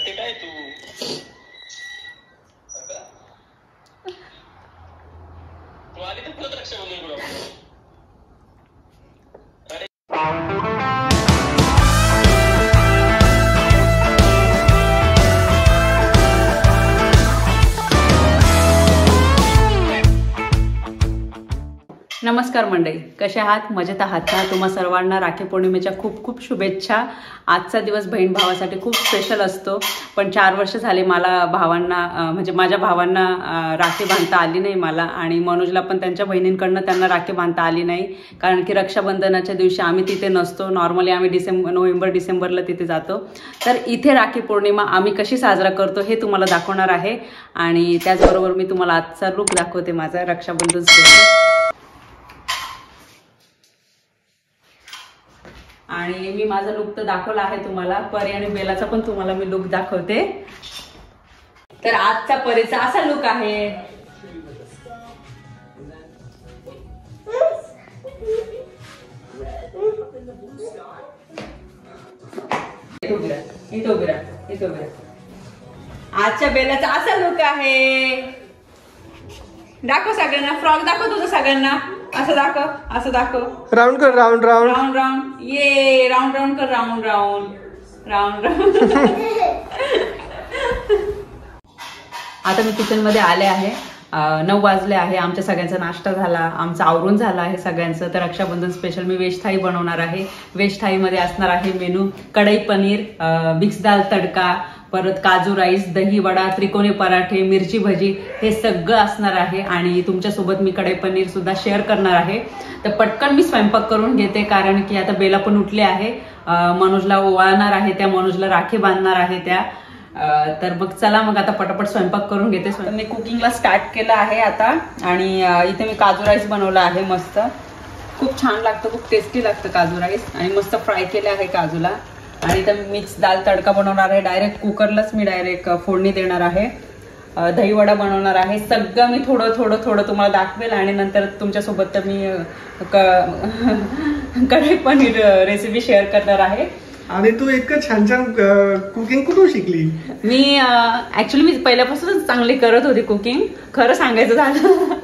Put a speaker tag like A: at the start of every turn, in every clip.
A: करते काय तू? तू आली तर परत रक्षाबंधन करू आपण.
B: नमस्कार मंडळी, कसे आहात? मजेत आहात का? तुम्हा सर्वांना राखी पौर्णिमेच्या खूप खूप शुभेच्छा. आजचा दिवस बहीण भावासाठी खूप स्पेशल असतो. पण 4 वर्ष झाले मला भावांना म्हणजे माझ्या भावांना राखी बांधता आली नाही मला, आणि मनोजला पण त्यांच्या बहिणींकडनं त्यांना राखी बांधता आली नाही. कारण की रक्षाबंधनाच्या दिवशी आम्ही तिथे नसतो. नॉर्मली आम्ही नोव्हेंबर डिसेंबरला तिथे जातो. तर इथे राखी पौर्णिमा आम्ही कशी साजरा करतो हे तुम्हाला दाखवणार आहे. आणि त्याचबरोबर मी तुम्हाला आजचा लुक दाखवते माझा रक्षाबंधन स्पेशल. आणि मी माझा लुक तर दाखवला आहे तुम्हाला. परी आणि बेलाचा पण तुम्हाला मी लुक दाखवते. तर आजचा परीचा असा लुक आहे. आजच्या बेलाचा असा लुक आहे. दाखव सगळ्यांना, फ्रॉक दाखव तुझं सगळ्यांना. असं दाखव, असं दाखव.
C: राउंड कर, राउंड राउंड
B: राउंड राउंड. ये राउंड राउंड कर, राउंड राउंड राउंड राउंड. आता मी किचन मध्ये आले आहे. 9 वाजले आहे. आमच्या सगळ्यांचा नाश्ता झाला, आमचं आवरून झालं आहे सगळ्यांचं. तर रक्षाबंधन स्पेशल मी व्हेज थाळी बनवणार आहे. व्हेज थाळीमध्ये असणार आहे मेनू कढई पनीर, मिक्स दाल तडका, परत काजू राईस, दही वडा, त्रिकोणी पराठे, मिरची भजी, हे सगळं असणार आहे. आणि तुमच्यासोबत मी कढई पनीर सुद्धा शेअर करणार आहे. तर पटकन मी स्वयंपाक करून घेते, कारण की आता बेला पण उठले आहे. मनोजला ओवाळणार आहे, त्या मनोजला राखी बांधणार आहे त्या. तर मग चला मग आता पटापट स्वयंपाक करून घेते. मी कुकिंगला स्टार्ट केलं आहे आता. आणि इथे मी काजू राईस बनवला आहे मस्त. खूप छान लागतं, खूप टेस्टी लागतं काजू राईस. आणि मस्त फ्राय केले आहे काजूला. आणि इथं मिक्स दाल तडका बनवणार आहे. डायरेक्ट कुकरलाच मी डायरेक्ट फोडणी देणार आहे. दही वडा बनवणार आहे. सगळं मी थोडं थोडं थोडं तुम्हाला दाखवेल. आणि नंतर तुमच्यासोबत तर मी कढई पनीर रेसिपी शेअर करणार आहे.
C: आणि तू इतकं छान छान कुकिंग कुठून शिकली?
B: मी ऍक्च्युली मी पहिल्यापासूनच चांगली करत होती कुकिंग, खरं सांगायचं झालं.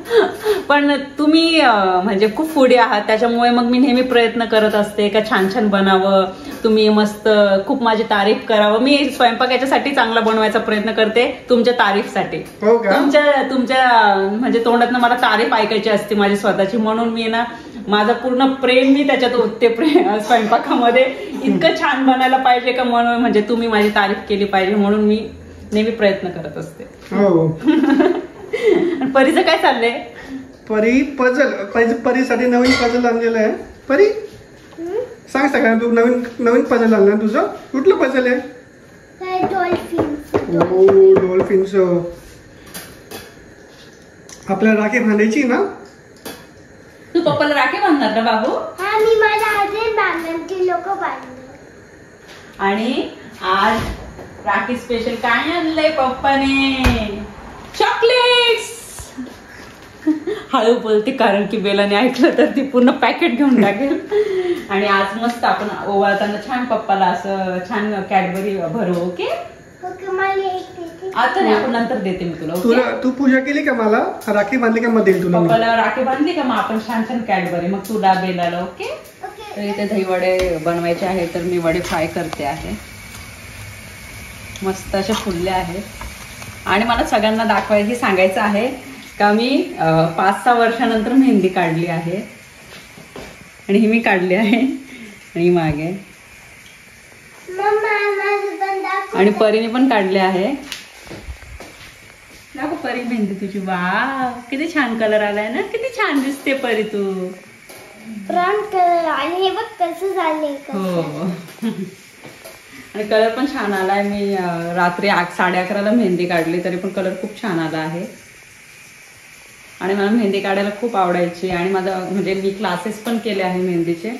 B: पण तुम्ही म्हणजे खूप फूडी आहात, त्याच्यामुळे मग मी नेहमी प्रयत्न करत असते का छान छान बनावं, तुम्ही मस्त खूप माझी तारीफ करावं. मी स्वयंपाक याच्यासाठी चांगला बनवायचा प्रयत्न करते, तुमच्या तारीफसाठी. तुमच्या म्हणजे तोंडातनं मला तारीफ ऐकायची असते माझी स्वतःची. म्हणून मी ना माझं पूर्ण प्रेम मी त्याच्यात ओतते स्वयंपाकामध्ये. इतकं छान बनायला पाहिजे का, म्हणून म्हणजे तुम्ही माझी तारीफ केली पाहिजे, म्हणून मी नेहमी प्रयत्न करत असते. परीचं काय चाललंय?
C: परी परीसाठी नवीन पझल आणलेलं आहे. परी सांग सगळ्यांना, तू नवीन पझल आणलं तुझं. कुठलं पझल आहे? डॉल्फिन्स. आपल्याला राखी बांधायची ना?
B: तू पप्पाला राखी बांधणार का बाबू?
D: हा, मी माझ्या आजी बांधण्याची लोक बांधणार. आणि
B: आज राखी स्पेशल काय आणलंय पप्पाने? चॉकलेट्स. हळू बोलते कारण की बेलाने ऐकलं तर ती पूर्ण पॅकेट घेऊन टाकेल. आणि आज मस्त आपण ओवाळताना छान पप्पाला असं छान कॅडबरी भरू. ओके आता नाही, आपण नंतर देते मी तुला.
C: तू पूजा केली का? मला राखी बांधली का? मग देईल तुला.
B: पप्पाला राखी बांधली का? मग आपण छान छान कॅडबरी, मग तुला बेलाला. ओके. तर इथे दही वडे बनवायचे आहे, तर मी वडे फ्राय करते आहे. मस्त असे फुलले आहेत. आणि मला सगळ्यांना दाखवायची सांगायचं आहे का मी 5-6 वर्षानंतर मेहंदी काढली आहे. आणि ही मी काढली आहे. आणि मागे आणि परीने पण काढले आहे. दाखव परी मेहंदी तुझी. वाव, किती छान कलर आलाय ना, किती छान दिसते परी तू.
D: Brown colour. आणि हे बघ कसं झालंय.
B: हो. आणि कलर पण छान आलाय. मी रात्री 11:30ला मेहंदी काढली, तरी पण कलर खूप छान आला आहे. आणि मला मेहंदी काढायला खूप आवडायची. आणि माझं म्हणजे मी क्लासेस पण केले आहे मेहंदीचे.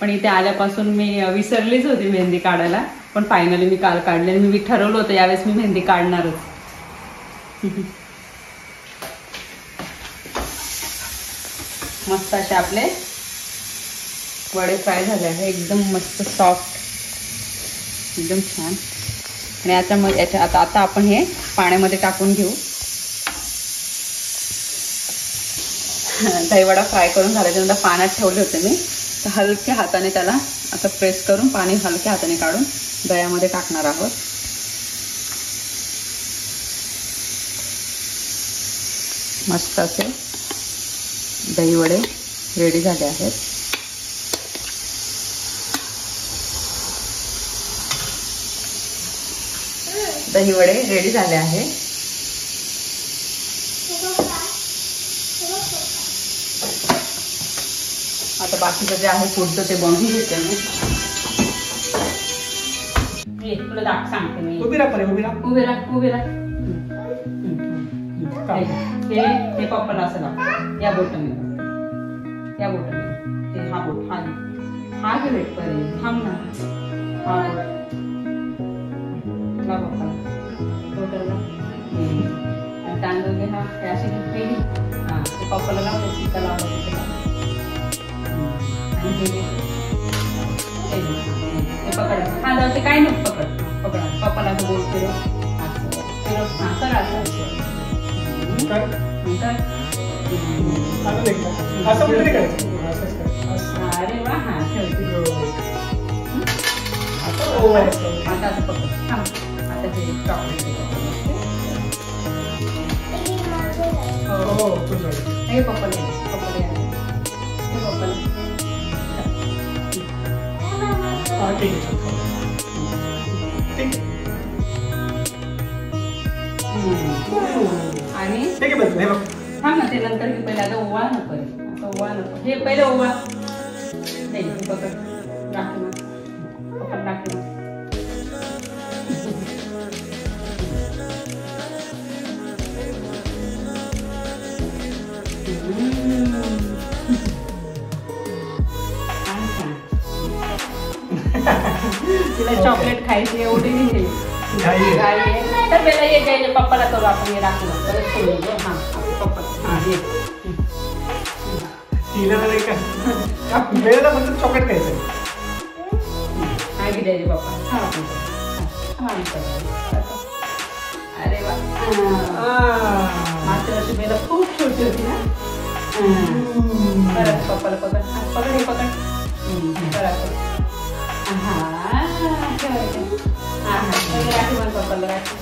B: पण इथे आल्यापासून मी विसरलीच होती मेहंदी काढायला. पण फायनली मी काल काढले. आणि मी ठरवलं होतं यावेळेस मी मेहंदी काढणारच. मस्त असे आपले वडे फ्राय झाले आहे. एकदम मस्त सॉफ्ट, एकदम छान. आणि याच्यामध्ये आता आपण हे पाण्यामध्ये टाकून घेऊ. दहीवडा फ्राय करून झाल्याच्यानंतर पाण्यात ठेवले होते मी, तर हलक्या हाताने त्याला असं प्रेस करून पाणी हलक्या हाताने काढून दह्यामध्ये टाकणार आहोत. मस्त असे दहीवडे रेडी झाले आहेत. दहीवडे रेडी झाले आहे. आता बाकीचं जे आहे पुढचं ते बनवून घेते मी. तुला दाख सांगते मी.
C: उभी राहा, उभी राहा.
B: उभी राहा, उभी राहा. हे पप्पाला असं लाव. या बोटाने, या बोटाने. ते हा बोट, हा घे वेट परे. थांब ना. हा बोट लाव पप्पाला. बोटाला. आणि तांदूळ घे. हा हे अशी घेतली. हा ते पप्पाला लाव. ते चिका लाव. हे पकड. हा जाऊ ते काय नाही. पकड पकड. पप्पाला असं बोल फिरव. हा सर असं अरे वा. हा ठेवते. आता असं पकड. हा आता ते चॉकलेट. हे पप्पाला पप्पाला हे पप्पाला.
C: ठीक आहे.
B: आणि
C: ठीक आहे. बघ
B: हा ना ते नंतर मी पहिले आता ओवाळ नको. असं ओवाळ नको. हे पहिले ओवाळ नाही. पकड राखी मग. पकड राखी मग. तिला चॉकलेट खायची एवढी नाही तर पहिला ये घ्यायचे. पप्पाला करू आपण. हे राखलं परत सोडून घेऊ. हा पप्पा. हा ये
C: तिला नाही का वेळेला फक्त चॉकलेट खायचं.
B: हा घे द्यायचे पप्पा. हा अरे वा. मात्र अशी बेला खूप छोटी होती ना. परत पप्पाला पकड. पकड हे पकड. परत हा ठेवायचं. हा हा राखी मला पप्पाला. राखी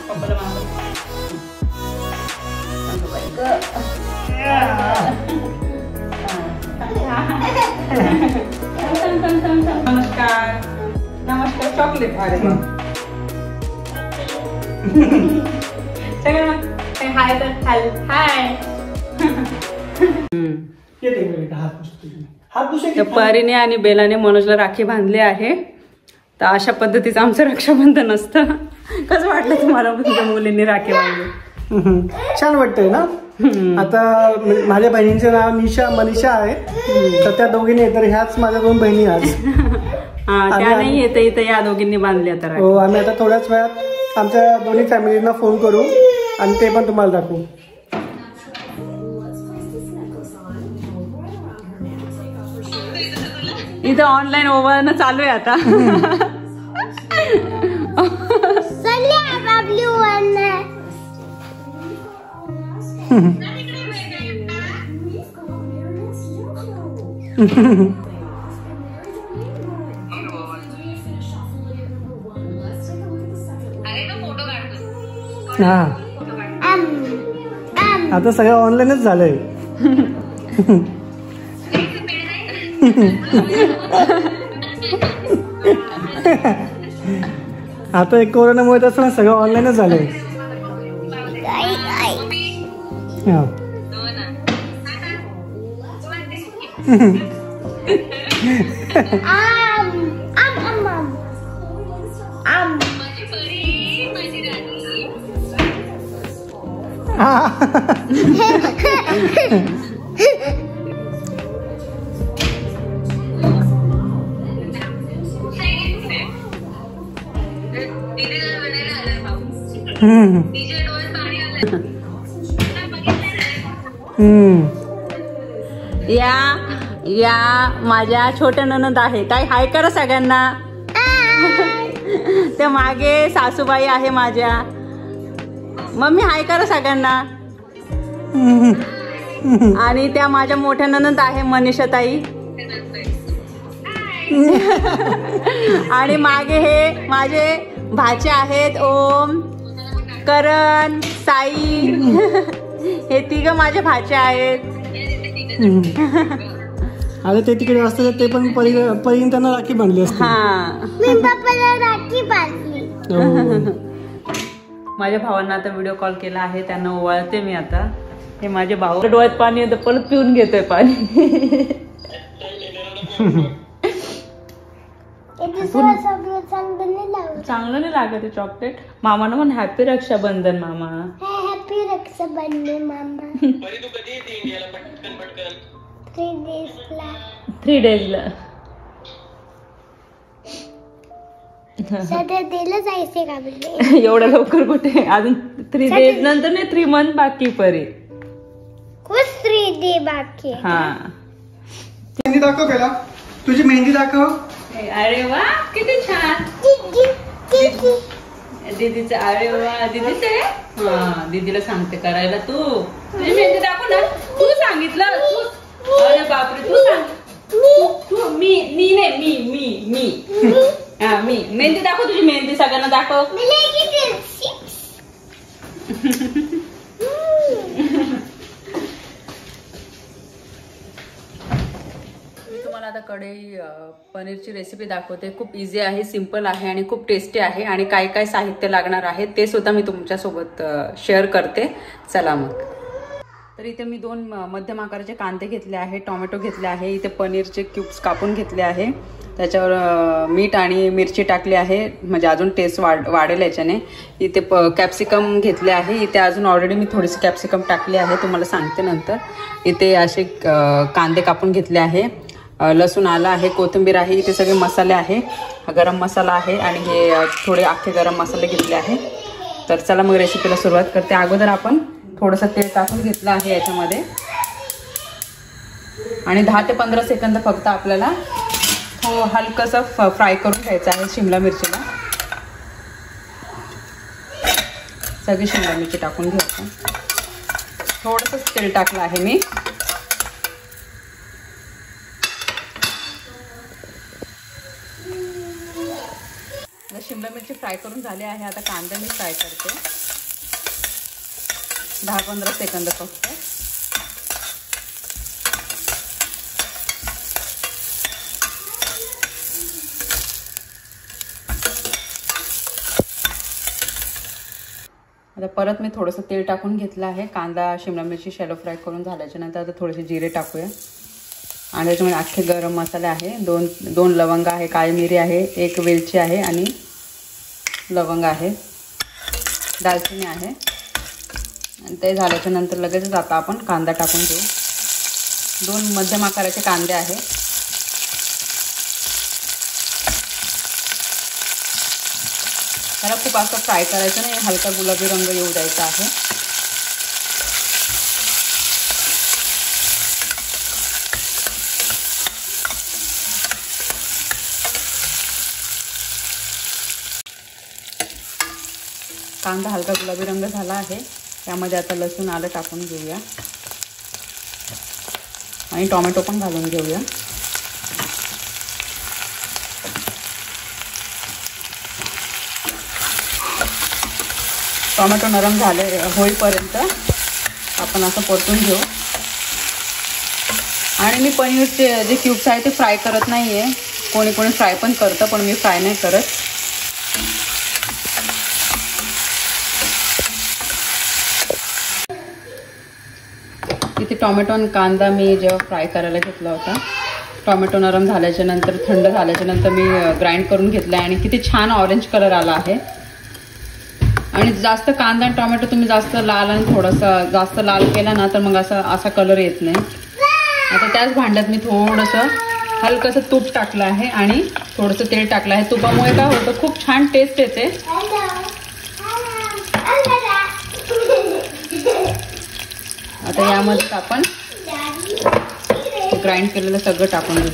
B: पप्पाला मागं. नमस्कार. नमस्कार. चॉकलेट. अरे सगळं मग हाय तर हाय. परीने आणि बेलाने मनोजला राखी बांधली आहे. तर अशा पद्धतीचं आमचं रक्षाबंधन असतं. कसं वाटलं तुम्हाला तुमच्या मुलींनी राखी बांधली?
C: छान वाटतंय ना. आता माझ्या बहिणींचं नाव निशा मनीषा आहे. तर त्या दोघींनी तर ह्याच माझ्या 2 बहिणी आज.
B: हा त्या नाही येते इथे. या दोघींनी बांधली आता.
C: हो आम्ही आता थोड्याच वेळात आमच्या दोन्ही फॅमिलींना फोन करू आणि ते पण तुम्हाला दाखवू.
B: इथं ऑनलाईन ओव्हन चालू आहे आता.
C: हा आता सगळं ऑनलाईनच झालंय. आता एक कोरोनामुळे तसं सगळं ऑनलाईनच झालंय. या माझ्या छोट्या ननंद आहे. ताई हाय करा सगळ्यांना.
B: त्या मागे सासूबाई आहे माझ्या. मम्मी हाय करा सगळ्यांना. आणि त्या माझ्या मोठ्या ननंद आहे मनीषा ताई. आणि मागे हे माझे भाचे आहेत ओम, करण, साई. हे तिघ माझे भाचे आहेत.
C: अरे ते तिकडे असतं ते पण परीने त्यांना राखी बांधली असते.
B: हा
D: मी पप्पाला राखी बांधली.
B: माझ्या भावांना आता व्हिडिओ कॉल केला आहे, त्यांना ओवाळते मी आता. हे माझे भाऊ डोळ्यात पाणी येतं, परत पिऊन घेतोय पाणी. चांगलं नाही लागत आहे चॉकलेट. मामानं म्हण हॅपी रक्षाबंधन मामा.
D: हॅपी रक्षाबंधन मामा.
A: परी तू कधी येते इंडियाला? पटकन
D: 3 daysला.
B: 3 daysला.
D: सध्या दिलं जायचे का बोलले?
B: एवढ्या लवकर कुठे? अजून 3 days नंतर नाही, 3 month बाकी परी.
D: खुश 3 day बाकी.
B: हा
C: मेहंदी दाखव पहिला. तुझी मेहंदी दाखव.
B: अरे वा किती छान. दीदीचं. अरे वा दीदीच आहे. हा दीदीला सांगते करायला. तू तुझी मेहंदी दाखव ना. तू सांगितलं तू. अरे बापरे तू सांग. तू मी हा मी मेहंदी दाखव. तुझी मेहंदी सगळ्यांना दाखव. तुम्हाला आता कढई पनीरची रेसिपी दाखवते. खूप इझी आहे, सिंपल आहे आणि खूप टेस्टी आहे. आणि काय काय साहित्य लागणार आहे ते सुद्धा मी तुमच्यासोबत शेअर करते. चला मग. तर इथे मी 2 मध्यम आकाराचे कांदे घेतले आहे, टोमॅटो घेतले आहे, इथे पनीरचे क्यूब्स कापून घेतले आहे, त्याच्यावर मीठ आणि मिरची टाकली आहे म्हणजे अजून टेस्ट वाढेल याच्याने. इथे कॅप्सिकम घेतले आहे. इथे अजून ऑलरेडी मी थोडीशी कॅप्सिकम टाकली आहे, तुम्हाला सांगते नंतर. इथे असे कांदे कापून घेतले आहे, लसूण आलं आहे, कोथिंबीर आहे, इथे सगळे मसाले आहे, गरम मसाला आहे आणि हे थोडे अख्खे गरम मसाले घेतले आहे. तर चला मग रेसिपीला सुरुवात करते. अगोदर आपण थोडंसं तेल टाकून घेतलं आहे याच्यामध्ये आणि 10 ते 15 सेकंद फक्त आपल्याला हलकंसं फ्राय करून घ्यायचं आहे शिमला मिरचीला. सगळी शिमला मिरची टाकून घ्यायचं. थोडंसं तेल टाकलं आहे मी. शिमला मिरची फ्राय करून झाली आहे. आता कांदा मी फ्राय करते 10-15 सेकंद फक्त. आता परत मी थोडंसं तेल टाकून घेतलं आहे. कांदा शिमला मिरची शॅलो फ्राय करून झाल्याच्या नंतर आता थोडेसे जिरे टाकूया आणि त्याच्यामध्ये अख्खे गरम मसाले आहे, दोन लवंग आहे, काळी मिरी आहे, 1 वेलची आहे आणि लवंग आहे, दालचिनी आहे. आणि ते झाल्याच्या नंतर लगेचच आता आपण कांदा टाकून घेऊ. 2 मध्यम आकाराचे कांदे आहे. त्याला खूप असं फ्राय करायचं नाही, हलका गुलाबी रंग येऊ द्यायचा आहे. कांदा हलका गुलाबी रंग झाला आहे. त्यामध्ये आता लसूण आलं टाकून घेऊया आणि टोमॅटो पण घालून घेऊया. टोमॅटो नरम झाले होईपर्यंत आपण असं परतून घेऊ. आणि मी पनीरचे जे क्यूब्स आहे ते फ्राय करत नाही आहे. कोणी कोणी फ्राय पण करतं, पण मी फ्राय नाही करत. इथे टोमॅटो आणि कांदा मी जेव्हा फ्राय करायला घेतला होता, टोमॅटो नरम झाल्याच्या नंतर, थंड झाल्याच्या नंतर मी ग्राइंड करून घेतला आहे आणि किती छान ऑरेंज कलर आला आहे. आणि जास्त कांदा आणि टोमॅटो तुम्ही जास्त लाल आणि थोडासा जास्त लाल केला ना तर मग असा कलर येत नाही. आता त्याच भांड्यात मी थोडंसं हलकंसं तूप टाकलं आहे आणि थोडंसं तेल टाकलं आहे. तुपामुळे काय होतं, खूप छान टेस्ट येते. आता यामध्ये आपण ग्राइंड केलेलं सगळं टाकून घेऊ.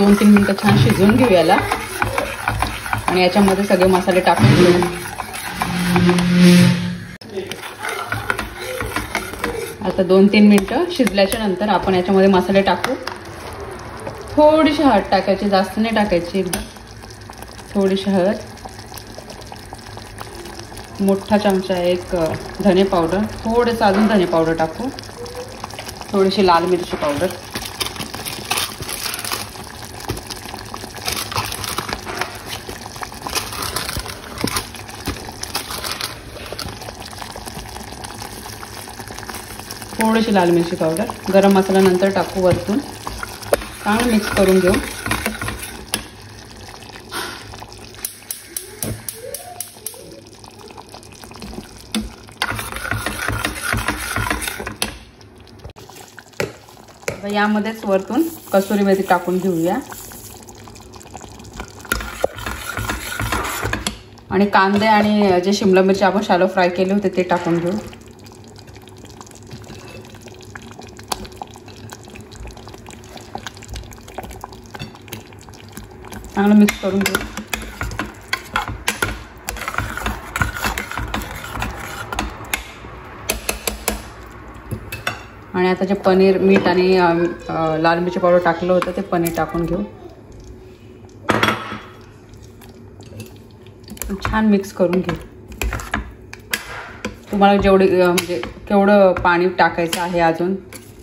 B: 2-3 मिनिटं छान शिजवून घेऊ याला आणि याच्यामध्ये सगळे मसाले टाकून घेऊ. आता 2-3 मिनिटं शिजल्याच्या नंतर आपण याच्यामध्ये मसाले टाकू. थोडीशी हळद टाकायची, जास्त नाही टाकायची, एकदम थोडीशी हळद. मोठा चमचा एक धने पावडर, थोडंसं अजून धने पावडर टाकू. थोडीशी लाल मिरची पावडर. थोडीशी लाल मिरची पावडर. गरम मसाला नंतर टाकू वरतून. चांगलं मिक्स करून घेऊ. यामध्येच वरतून कसुरी मेथी टाकून घेऊया आणि कांदे आणि जे शिमला मिरची आपण शॅलो फ्राय केले होते ते टाकून घेऊ. चांगलं मिक्स करून घेऊ. आणि आता जे पनीर, मीठ आणि लाल मिरची पावडर टाकलं होतं ते पनीर टाकून घेऊ. छान मिक्स करून घेऊ. तुम्हाला जेवढे म्हणजे केवढं पाणी टाकायचं आहे अजून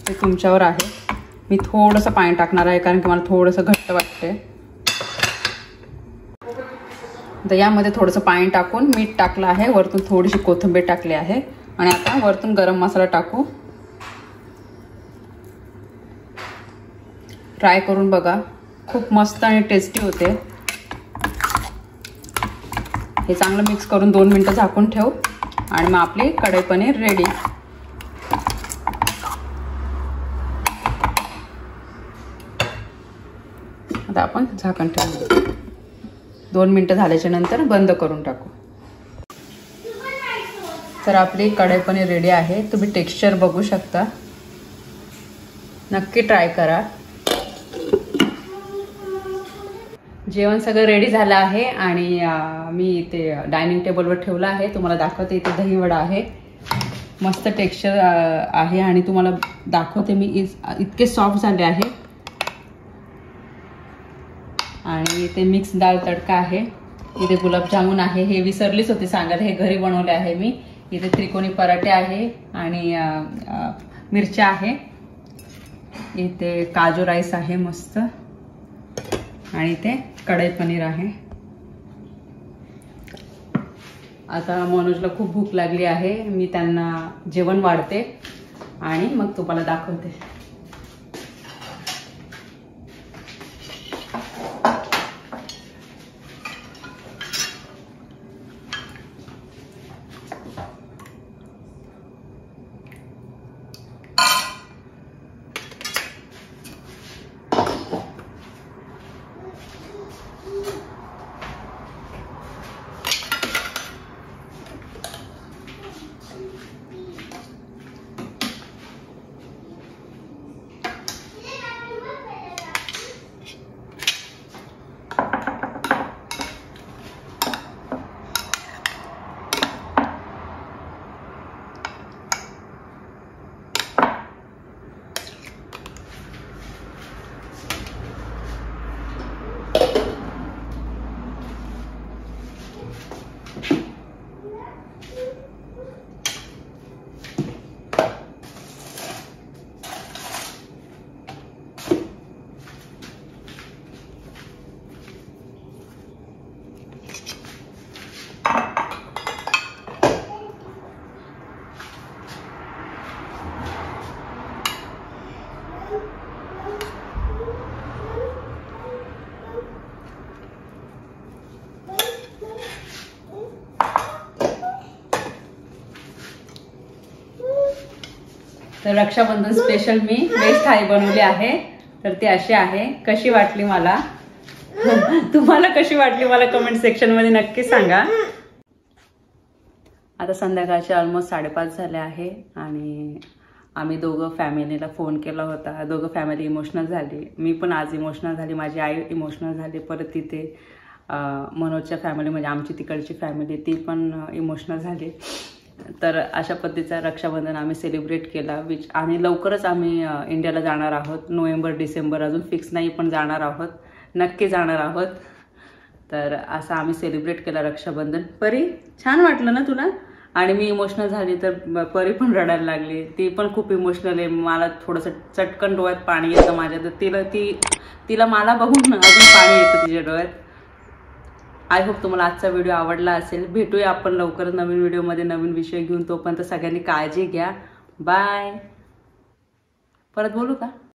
B: ते तुमच्यावर आहे. मी थोडंसं पाणी टाकणार आहे कारण की मला थोडंसं घट्ट वाटते. तर यामध्ये थोडंसं पाणी टाकून मीठ टाकलं आहे. वरतून थोडीशी कोथिंबीर टाकली आहे आणि आता वरतून गरम मसाला टाकू. ट्राय करून बघा, खूप मस्त आणि टेस्टी होते. हे चांगलं मिक्स करून 2 मिनिटं झाकून ठेवू आणि मग आपली कढई पनीर रेडी. आता आपण झाकण ठेवू. 2 मिनिटं झाल्याच्या नंतर बंद करून टाकू. तर आपली कढई पनीर रेडी आहे. तुम्ही टेक्स्चर बघू शकता. नक्की ट्राय करा. जेवण सगळं रेडी झालं आहे आणि मी इथे डायनिंग टेबलवर ठेवलं आहे. तुम्हाला दाखवते. इथे दही वडा आहे. मस्त टेक्स्चर आहे आणि तुम्हाला दाखवते मी. इतके सॉफ्ट झाले आहे. आणि इथे मिक्स डाळ तडका आहे. इथे गुलाबजामुन आहे. हे विसरलीच होते सांगायला, हे घरी बनवले आहे मी. इथे त्रिकोणी पराठे आहे आणि मिरच्या आहे. इथे काजू राईस आहे मस्त आणि इथे कढई पनीर आहे. आता मनोजला खूप भूक लागली आहे. मी त्यांना जेवण वाढते आणि मग तुम्हाला दाखवते. तर रक्षाबंधन स्पेशल मी व्हेज थाळी बनवली आहे. तर ती अशी आहे. कशी वाटली मला, तुम्हाला कशी वाटली मला कमेंट सेक्शन मध्ये नक्की सांगा. आता संध्याकाळचे ऑलमोस्ट 5:30 झाले आहे आणि आम्ही दोघं फॅमिलीला फोन केला होता, दोघं फॅमिली इमोशनल झाली. मी पण आज इमोशनल झाली, माझी आई इमोशनल झाली. परत तिथे मनोजच्या फॅमिली म्हणजे आमची तिकडची फॅमिली ती पण इमोशनल झाली. तर अशा पद्धतीचा रक्षाबंधन आम्ही सेलिब्रेट केला. आणि लवकरच आम्ही इंडियाला जाणार आहोत. नोव्हेंबर डिसेंबर अजून फिक्स नाही, पण जाणार आहोत, नक्की जाणार आहोत. तर असं आम्ही सेलिब्रेट केला रक्षाबंधन. परी छान वाटलं ना तुला? आणि मी इमोशनल झाली तर परी पण रडायला लागली. ती पण खूप इमोशनल आहे. मला थोडंसं चटकन डोळ्यात पाणी येतं माझ्या. तर तिला मला बघून अजून पाणी येतं तिच्या डोळ्यात. आय होप तुम्हाला आजचा व्हिडिओ आवडला असेल. भेटूया आपण लवकरच नवीन व्हिडिओमध्ये नवीन विषय घेऊन. तोपर्यंत सगळ्यांनी काळजी घ्या. बाय. परत बोलू का?